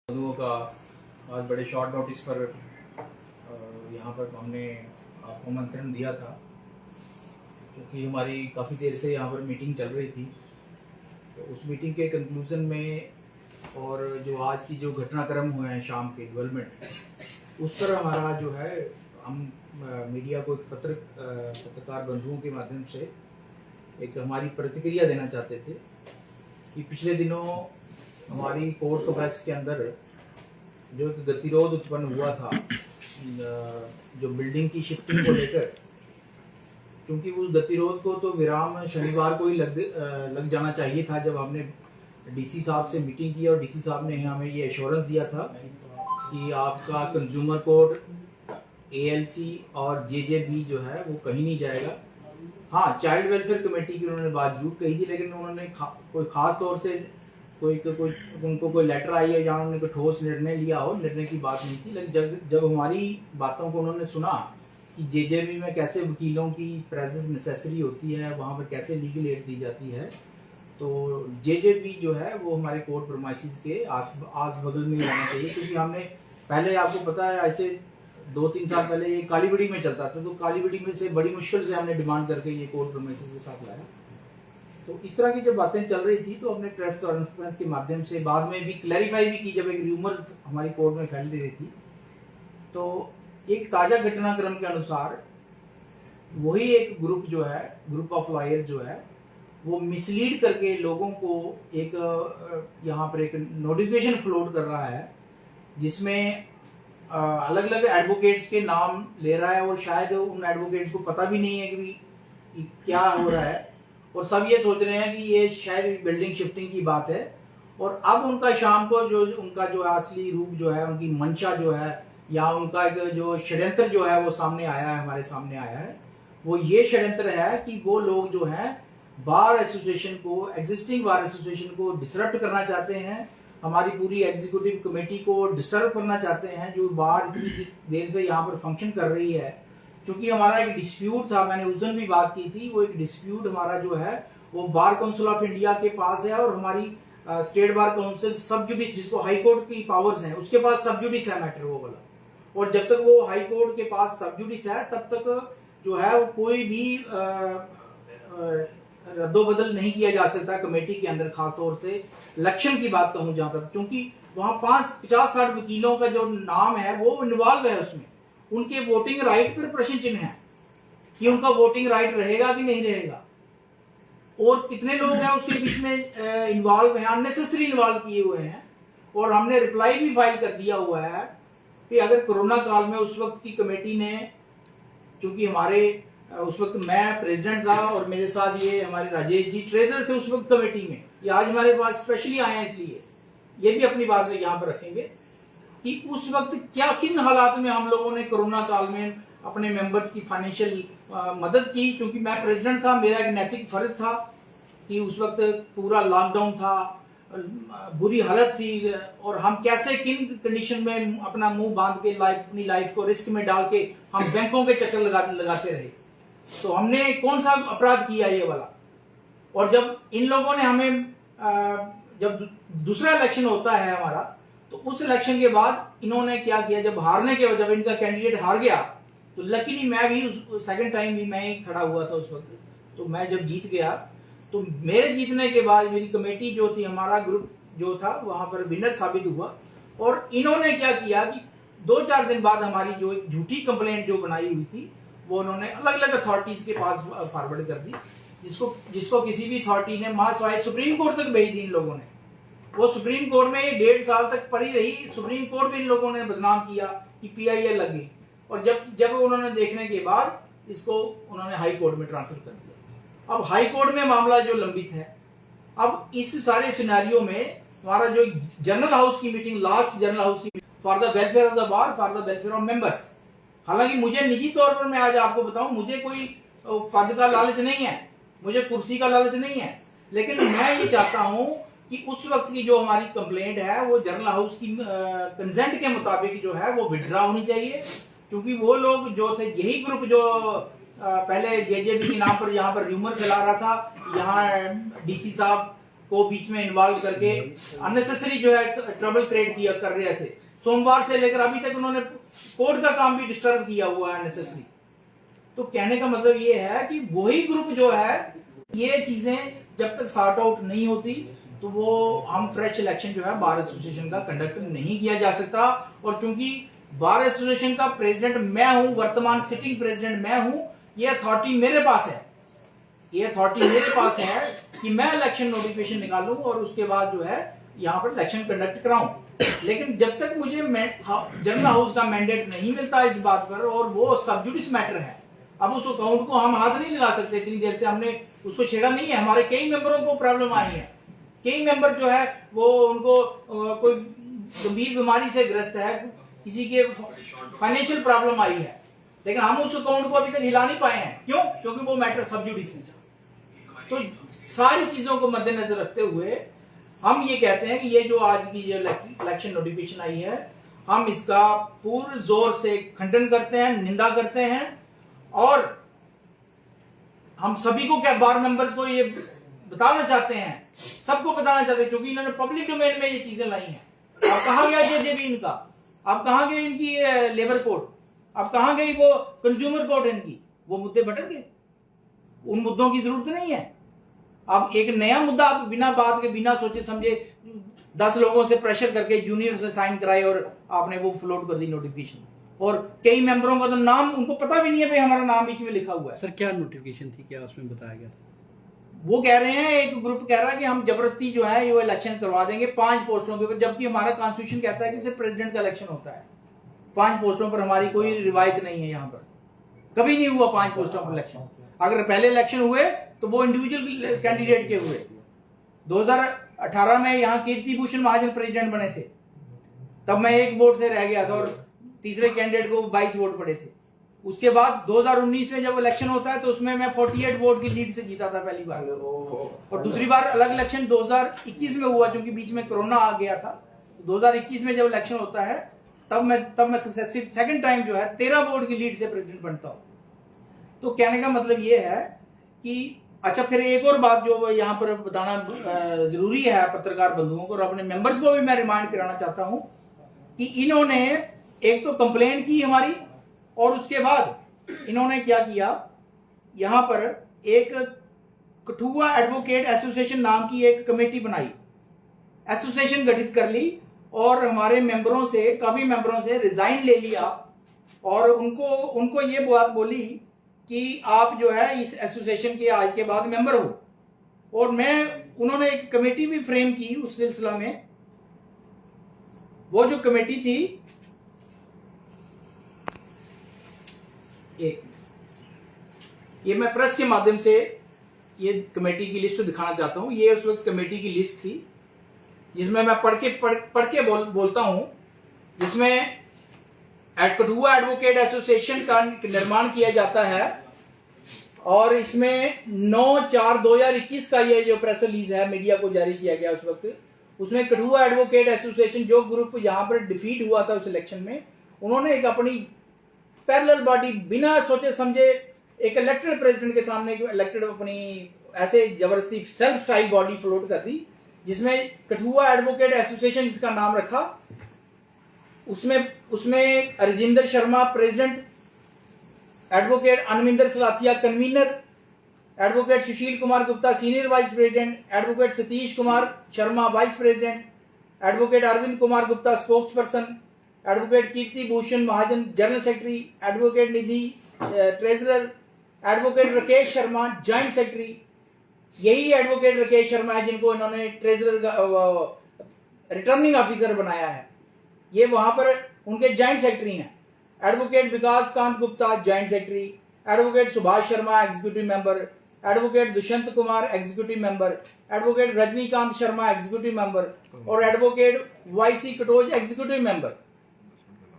बंधुओं का आज बड़े शॉर्ट नोटिस पर यहाँ पर हमने आपको आमंत्रण दिया था, क्योंकि हमारी काफ़ी देर से यहाँ पर मीटिंग चल रही थी। तो उस मीटिंग के कंक्लूज़न में और जो आज की जो घटनाक्रम हुए हैं शाम के डेवलपमेंट, उस पर हमारा जो है हम मीडिया को एक पत्रकार बंधुओं के माध्यम से एक हमारी प्रतिक्रिया देना चाहते थे कि पिछले दिनों हमारी कोर्ट कॉम्प्लेक्स के अंदर जो एक गतिरोध उत्पन्न हुआ था जो बिल्डिंग की शिफ्टिंग को लेकर, क्योंकि उस गतिरोध को तो विराम शनिवार को ही लग जाना चाहिए था, जब हमने डीसी साहब से मीटिंग की और डीसी साहब ने हमें ये एश्योरेंस दिया था कि आपका कंज्यूमर कोर्ट, एएलसी और जेजेबी जो है वो कहीं नहीं जाएगा। हाँ, चाइल्ड वेलफेयर कमेटी की उन्होंने बात जरूर कही थी, लेकिन उन्होंने कोई खास तौर से उनको कोई लेटर आई है या उन्होंने कोई ठोस निर्णय लिया हो, निर्णय की बात नहीं थी। लेकिन जब हमारी बातों को उन्होंने सुना कि जेजेबी में कैसे वकीलों की प्रेजेंस नेसेसरी होती है, वहाँ पर कैसे लीगल एड दी जाती है, तो जेजेबी जो है वो हमारे कोर्ट प्रीमाइसेस के आस बगल में रहना चाहिए। क्योंकि हमने पहले, आपको पता है, ऐसे 2-3 साल पहले ये कालीबड़ी में चलता था, तो कालीबड़ी में से बड़ी मुश्किल से हमने डिमांड करके ये कोर्ट प्रीमाइसेस के साथ लाया। तो इस तरह की जब बातें चल रही थी तो हमने प्रेस कॉन्फ्रेंस के माध्यम से बाद में भी क्लैरिफाई भी की, जब एक र्यूमर हमारी कोर्ट में फैल रही थी, तो एक ताजा घटनाक्रम के अनुसार वही एक ग्रुप जो है, ग्रुप ऑफ लॉयर जो है, वो मिसलीड करके लोगों को एक यहाँ पर एक नोटिफिकेशन फ्लोट कर रहा है, जिसमें अलग अलग एडवोकेट्स के नाम ले रहा है, और शायद उन एडवोकेट्स को पता भी नहीं है कि क्या हो रहा है, और सब ये सोच रहे हैं कि ये शायद बिल्डिंग शिफ्टिंग की बात है। और अब उनका शाम को उनका जो असली रूप जो है, उनकी मंशा जो है, या उनका जो षड्यंत्र जो है वो सामने आया है, हमारे सामने आया है। वो ये षड्यंत्र है कि वो लोग जो हैं बार एसोसिएशन को, एग्जिस्टिंग बार एसोसिएशन को डिसरप्ट करना चाहते हैं, हमारी पूरी एग्जीक्यूटिव कमेटी को डिस्टर्ब करना चाहते हैं, जो बार इतनी देर से यहाँ पर फंक्शन कर रही है। क्योंकि हमारा एक डिस्प्यूट था, मैंने उस दिन भी बात की थी, वो एक डिस्प्यूट हमारा जो है वो बार काउंसिल ऑफ इंडिया के पास है, और हमारी स्टेट बार काउंसिल सब जुडिस, जिसको हाई कोर्ट की पावर्स हैं, उसके पास सब जुडिस है मैटर वो वाला। और जब तक वो हाई कोर्ट के पास सब जुडिस है, तब तक जो है वो कोई भी रद्दोबदल नहीं किया जा सकता कमेटी के अंदर। खासतौर से इलेक्शन की बात कहूं जहां तक, क्योंकि वहां 50-60 वकीलों का जो नाम है वो इन्वॉल्व है उसमें, उनके वोटिंग राइट पर प्रश्न चिन्ह है कि उनका वोटिंग राइट रहेगा कि नहीं रहेगा, और कितने लोग हैं उसके बीच में इन्वॉल्व हैं, अननेसेसरी इन्वॉल्व किए हुए हैं। और हमने रिप्लाई भी फाइल कर दिया हुआ है कि अगर कोरोना काल में उस वक्त की कमेटी ने, क्योंकि हमारे उस वक्त मैं प्रेसिडेंट था और मेरे साथ ये हमारे राजेश जी ट्रेजर थे उस वक्त कमेटी में, ये आज हमारे पास स्पेशली आए हैं, इसलिए ये भी अपनी बात यहाँ पर रखेंगे कि उस वक्त क्या, किन हालात में हम लोगों ने कोरोना काल में अपने मेंबर्स की फाइनेंशियल मदद की। क्योंकि मैं प्रेसिडेंट था, मेरा एक नैतिक फर्ज था कि उस वक्त पूरा लॉकडाउन था, बुरी हालत थी, और हम कैसे, किन कंडीशन में अपना मुंह बांध के अपनी लाइफ को रिस्क में डाल के हम बैंकों के चक्कर लगाते रहे। तो हमने कौन सा अपराध किया ये वाला। और जब इन लोगों ने हमें जब दूसरा इलेक्शन होता है हमारा, तो उस इलेक्शन के बाद इन्होंने क्या किया, जब इनका कैंडिडेट हार गया, तो लकीली मैं भी उस सेकंड टाइम भी मैं ही खड़ा हुआ था उस वक्त। तो मैं जब जीत गया, तो मेरे जीतने के बाद मेरी कमेटी जो थी, हमारा ग्रुप जो था, वहां पर विनर साबित हुआ। और इन्होंने क्या किया कि 2-4 दिन बाद हमारी जो एक झूठी कंप्लेंट जो बनाई हुई थी, वो उन्होंने अलग अलग अथॉरिटीज के पास फॉरवर्ड कर दी, जिसको किसी भी अथॉरिटी ने महासवाई सुप्रीम कोर्ट तक भेज दी इन लोगों ने। वो सुप्रीम कोर्ट में 1.5 साल तक पड़ी रही, सुप्रीम कोर्ट में इन लोगों ने बदनाम किया कि पीआईएल लग गई। और जब उन्होंने देखने के बाद इसको उन्होंने हाई कोर्ट में ट्रांसफर कर दिया। अब हाई कोर्ट में मामला जो लंबित है, अब इस सारे सिनेरियो में हमारा जो जनरल हाउस की मीटिंग, लास्ट जनरल हाउस की, for the welfare of the bar, for the welfare of members. हालांकि मुझे निजी तौर पर, मैं आज आपको बताऊं, मुझे कोई पद का लालच नहीं है, मुझे कुर्सी का लालच नहीं है, लेकिन मैं ये चाहता हूं कि उस वक्त की जो हमारी कंप्लेंट है वो जनरल हाउस की कंसेंट के मुताबिक जो है वो विड्रॉ होनी चाहिए। क्योंकि वो लोग जो थे, यही ग्रुप जो पहले जेजेबी के नाम पर यहाँ पर र्यूमर फैला रहा था, यहाँ डीसी साहब को बीच में इन्वॉल्व करके अननेसेसरी जो है ट्रबल क्रिएट किया कर रहे थे। सोमवार से लेकर अभी तक उन्होंने कोर्ट का काम भी डिस्टर्ब किया हुआ है अननेसेसरी। तो कहने का मतलब ये है कि वही ग्रुप जो है, ये चीजें जब तक सॉर्ट आउट नहीं होती तो वो हम फ्रेश इलेक्शन जो है बार एसोसिएशन का कंडक्ट नहीं किया जा सकता। और चूंकि बार एसोसिएशन का प्रेसिडेंट मैं हूं, वर्तमान सिटिंग प्रेसिडेंट मैं हूं, ये अथॉरिटी मेरे पास है, ये अथॉरिटी मेरे पास है कि मैं इलेक्शन नोटिफिकेशन निकालूं और उसके बाद जो है यहाँ पर इलेक्शन कंडक्ट कराऊं। लेकिन जब तक मुझे जनरल हाउस का मैंडेट नहीं मिलता इस बात पर, और वो सब जुडिस मैटर है, अब उस अकाउंट को हम हाथ नहीं लगा सकते। इतनी देर से हमने उसको छेड़ा नहीं है। हमारे कई मेंबरों को प्रॉब्लम आई है, कई मेंबर जो है वो उनको कोई गंभीर बीमारी से ग्रस्त है, किसी के फाइनेंशियल प्रॉब्लम आई है, लेकिन हम उस अकाउंट को अभी तक हिला नहीं पाए हैं। क्यों? क्योंकि वो मैटर सब जुडिस में था। तो सारी चीजों को मद्देनजर रखते हुए हम ये कहते हैं कि ये जो आज की जो इलेक्शन नोटिफिकेशन आई है, हम इसका पूरे जोर से खंडन करते हैं, निंदा करते हैं। और हम सभी को, क्या बार मेंबर्स को ये बताना चाहते हैं, सबको बताना चाहते हैं, क्योंकि इन्होंने पब्लिक डोमेन में ये चीजें लाई हैं। अब कहां गया जेजेबी इनका? अब कहां गई इनकी लेबर कोड? अब कहां गई वो कंज्यूमर कोड इनकी? वो मुद्दे भटक गए। उन मुद्दों की जरूरत नहीं है। अब एक नया मुद्दा आप बिना बात के, बिना सोचे समझे 10 लोगों से प्रेशर करके जूनियर से साइन कराए और आपने वो फ्लोट कर दी नोटिफिकेशन। और कई मेंबरों का तो नाम उनको पता भी नहीं है भाई हमारा नाम बीच में लिखा हुआ है। सर क्या नोटिफिकेशन थी, क्या उसमें बताया गया था? वो कह रहे हैं, एक ग्रुप कह रहा है कि हम जबरदस्ती जो है ये इलेक्शन करवा देंगे 5 पोस्टों के ऊपर, जबकि हमारा कॉन्स्टिट्यूशन कहता है कि सिर्फ प्रेसिडेंट का इलेक्शन होता है। 5 पोस्टों पर हमारी कोई रिवायत नहीं है, यहाँ पर कभी नहीं हुआ 5 पोस्टों पर इलेक्शन। अगर पहले इलेक्शन हुए तो वो इंडिविजुअल कैंडिडेट के हुए। 2018 में यहाँ कीर्ति भूषण महाजन प्रेसिडेंट बने थे, तब मैं 1 वोट से रह गया था और तीसरे कैंडिडेट को 22 वोट पड़े थे। उसके बाद 2019 में जब इलेक्शन होता है तो उसमें मैं 48 वोट की लीड से जीता था पहली बार। और दूसरी बार अलग इलेक्शन 2021 में हुआ, क्योंकि बीच में कोरोना आ गया था। 2021 में जब इलेक्शन होता है तब मैं सक्सेसिव सेकंड टाइम जो है 13 वोट की लीड से प्रेसिडेंट बनता हूं। तो कहने का मतलब ये है कि अच्छा, फिर एक और बात जो यहाँ पर बताना जरूरी है पत्रकार बंधुओं को और अपने मेंबर्स को भी मैं रिमाइंड कराना चाहता हूं कि इन्होंने एक तो कंप्लेन की हमारी, और उसके बाद इन्होंने क्या किया, यहां पर एक कठुआ एडवोकेट एसोसिएशन नाम की एक कमेटी बनाई, एसोसिएशन गठित कर ली और हमारे मेंबरों से, काफी मेंबरों से रिजाइन ले लिया और उनको ये बात बोली कि आप जो है इस एसोसिएशन के आज के बाद मेंबर हो। और उन्होंने एक कमेटी भी फ्रेम की उस सिलसिला में। वो जो कमेटी थी, ये मैं प्रेस के माध्यम से ये कमेटी की लिस्ट दिखाना चाहता हूं। ये उस वक्त कमेटी की लिस्ट थी जिसमें मैं पढ़ के बोलता हूं, जिसमें कठुआ एडवोकेट एसोसिएशन का निर्माण किया जाता है। और इसमें 9/4/2021 का ये जो प्रेस रिलीज है मीडिया को जारी किया गया उस वक्त, उसमें कठुआ एडवोकेट एसोसिएशन जो ग्रुप यहां पर डिफीट हुआ था उस इलेक्शन में, उन्होंने एक अपनी पैरेलल बॉडी बिना सोचे समझे एक इलेक्टेड प्रेसिडेंट के सामने इलेक्टेड अपनी ऐसे जबरदस्ती सेल्फ स्टाइल बॉडी फ्लोट कर दी, जिसमें कठुआ एडवोकेट एसोसिएशन जिसका नाम रखा। उसमें Rajinder Sharma president, advocate Anvinder Salathia convener, advocate Sushil Kumar Gupta senior vice president, advocate Satish Kumar Sharma vice president, advocate Arvind Kumar Gupta spokesperson, advocate Kirti Bhushan Mahajan general secretary, advocate Nidhi treasurer, advocate Rakesh Sharma joint secretary. यही एडवोकेट राकेश शर्मा है जिनको इन्होंने ट्रेजरर रिटर्निंग ऑफिसर बनाया है। ये वहां पर उनके ज्वाइंट सेक्रेटरी हैं। Advocate Vikas Kant Gupta joint secretary, advocate Subhash Sharma executive member, advocate Dushyant Kumar executive member, advocate Rajnikant Sharma executive member और advocate Y C Katoch executive member.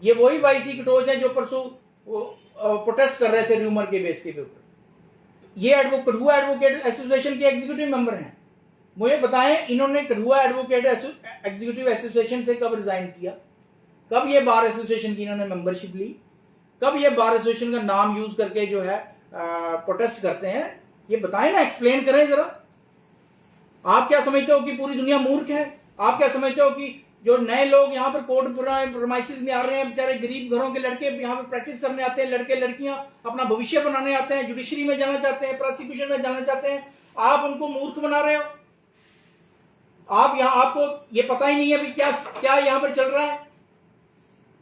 ये वही वाईसी कटोच है जो परसों प्रोटेस्ट कर रहे थे र्यूमर के बेस के ऊपर। ये कठुआ एडवोकेट एसोसिएशन के एग्जीक्यूटिव मेंबर हैं। मुझे बताएं, इन्होंने कठुआ एडवोकेट एग्जीक्यूटिव एसोसिएशन से कब रिजाइन किया? कब ये बार एसोसिएशन की इन्होंने मेंबरशिप ली? कब ये बार एसोसिएशन का नाम यूज करके जो है प्रोटेस्ट करते हैं? ये बताएं ना, एक्सप्लेन करें जरा। आप क्या समझते हो कि पूरी दुनिया मूर्ख है? आप क्या समझते हो कि जो नए लोग यहाँ पर कोर्ट प्रोमाइसिस में आ रहे हैं, बेचारे गरीब घरों के लड़के यहाँ पर प्रैक्टिस करने आते हैं, लड़के लड़कियां अपना भविष्य बनाने आते हैं, जुडिशरी में जाना चाहते हैं, प्रोसिक्यूशन में जाना चाहते हैं, आप उनको मूर्ख बना रहे हो? आप यहाँ, आपको ये पता ही नहीं है कि क्या क्या यहाँ पर चल रहा है?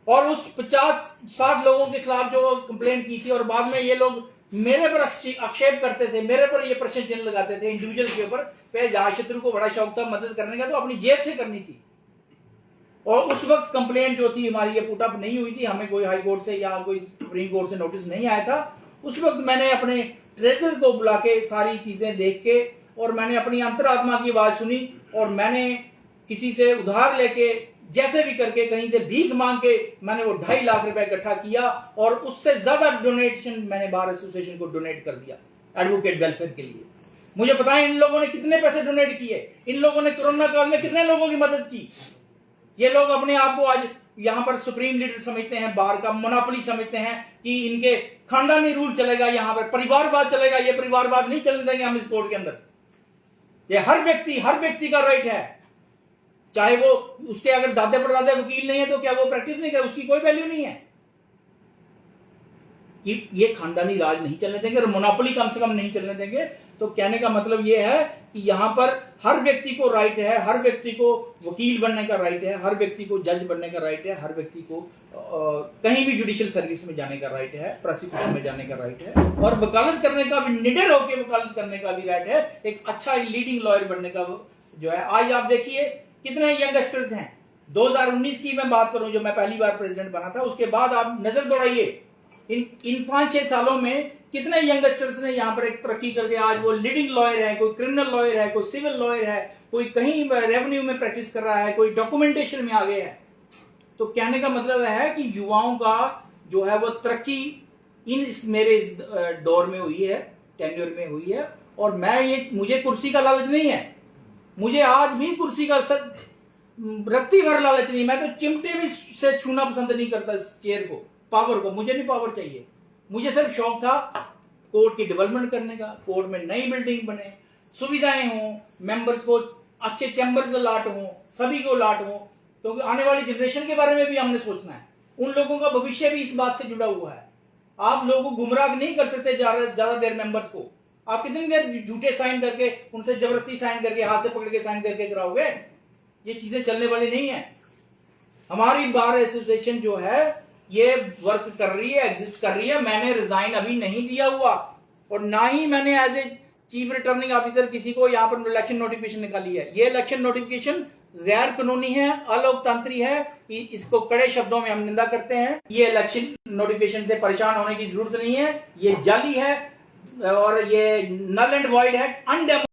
और उस 50-60 लोगों के खिलाफ जो कंप्लेंट की थी और बाद में ये लोग मेरे पर आक्षेप करते थे, मेरे पर ये प्रश्न चिन्ह लगाते थे इंडिविजुअल के ऊपर। जहां शत्रु को बड़ा शौक था मदद करने का, तो अपनी जेब से करनी थी। और उस वक्त कंप्लेंट जो थी हमारी ये पुट अप नहीं हुई थी, हमें कोई हाई कोर्ट से या कोई सुप्रीम कोर्ट से नोटिस नहीं आया था। उस वक्त मैंने अपने ट्रेजर को बुला के सारी चीजें देख के और मैंने अपनी अंतरात्मा की आवाज सुनी और मैंने किसी से उधार लेके जैसे भी करके कहीं से भीख मांग के मैंने वो 2.5 लाख रुपए इकट्ठा किया और उससे ज्यादा डोनेशन मैंने बार एसोसिएशन को डोनेट कर दिया एडवोकेट वेलफेयर के लिए। मुझे पता है इन लोगों ने कितने पैसे डोनेट किए, इन लोगों ने कोरोना काल में कितने लोगों की मदद की। ये लोग अपने आप को आज यहां पर सुप्रीम लीडर समझते हैं, बार का मोनोपोली समझते हैं कि इनके खानदानी रूल चलेगा, यहां पर परिवारवाद चलेगा। ये परिवारवाद नहीं चलने देंगे हम इस कोर्ट के अंदर। ये हर व्यक्ति का राइट है, चाहे वो उसके अगर दादे परदादे वकील नहीं है तो क्या वो प्रैक्टिस नहीं करे, उसकी कोई वैल्यू नहीं है। कि ये खानदानी राज नहीं चलने देंगे और मोनोपोली कम से कम नहीं चलने देंगे। तो कहने का मतलब ये है कि यहां पर हर व्यक्ति को राइट है, हर व्यक्ति को वकील बनने का राइट है, हर व्यक्ति को जज बनने का राइट है, हर व्यक्ति को कहीं भी जुडिशियल सर्विस में जाने का राइट है, प्रोसिक्यूशन में जाने का राइट है और वकालत करने का भी, निडर होकर वकालत करने का भी राइट है। एक अच्छा लीडिंग लॉयर बनने का जो है। आज आप देखिए कितने यंगस्टर्स हैं। 2019 की मैं बात करूं, जो मैं पहली बार प्रेसिडेंट बना था, उसके बाद आप नजर दौड़ाइए इन 5-6 सालों में कितने यंगस्टर्स ने यहां पर एक तरक्की करके आज वो लीडिंग लॉयर है, कोई क्रिमिनल लॉयर है, कोई सिविल लॉयर है, कोई कहीं रेवेन्यू में प्रैक्टिस कर रहा है, कोई डॉक्यूमेंटेशन में आ गए हैं। तो कहने का मतलब है कि युवाओं का जो है वो तरक्की इस दौर में हुई है, टेन्योर में हुई है। और मुझे कुर्सी का लालच नहीं है, मुझे आज भी कुर्सी का रत्ती भर लालच नहीं। मैं तो चिमटे भी से छूना पसंद नहीं करता इस चेयर को, पावर को। मुझे नहीं पावर चाहिए, मुझे सिर्फ शौक था कोर्ट की डेवलपमेंट करने का, कोर्ट में नई बिल्डिंग बने, सुविधाएं हों, मेंबर्स को अच्छे चैम्बर्स अलाट हों, सभी को अलाट हों, क्योंकि आने वाली जनरेशन के बारे में भी हमने सोचना है। उन लोगों का भविष्य भी इस बात से जुड़ा हुआ है। आप लोगों को गुमराह नहीं कर सकते ज्यादा देर मेंबर्स को। आप कितनी देर झूठे साइन करके, उनसे जबरदस्ती साइन करके, हाथ से पकड़ के साइन करके कराओगे? ये चीजें चलने वाली नहीं है। हमारी बार एसोसिएशन जो है ये वर्क कर रही है, एग्जिस्ट कर रही है। मैंने रिजाइन अभी नहीं दिया हुआ और ना ही मैंने as a chief returning officer किसी को यहाँ पर इलेक्शन नोटिफिकेशन निकाली है। ये इलेक्शन नोटिफिकेशन गैर कानूनी है, अलोकतांत्रिक है, इसको कड़े शब्दों में हम निंदा करते हैं। ये इलेक्शन नोटिफिकेशन से परेशान होने की जरूरत नहीं है, ये जाली है और ये नल एंड वॉइड है, अनडेमोक्रेटिक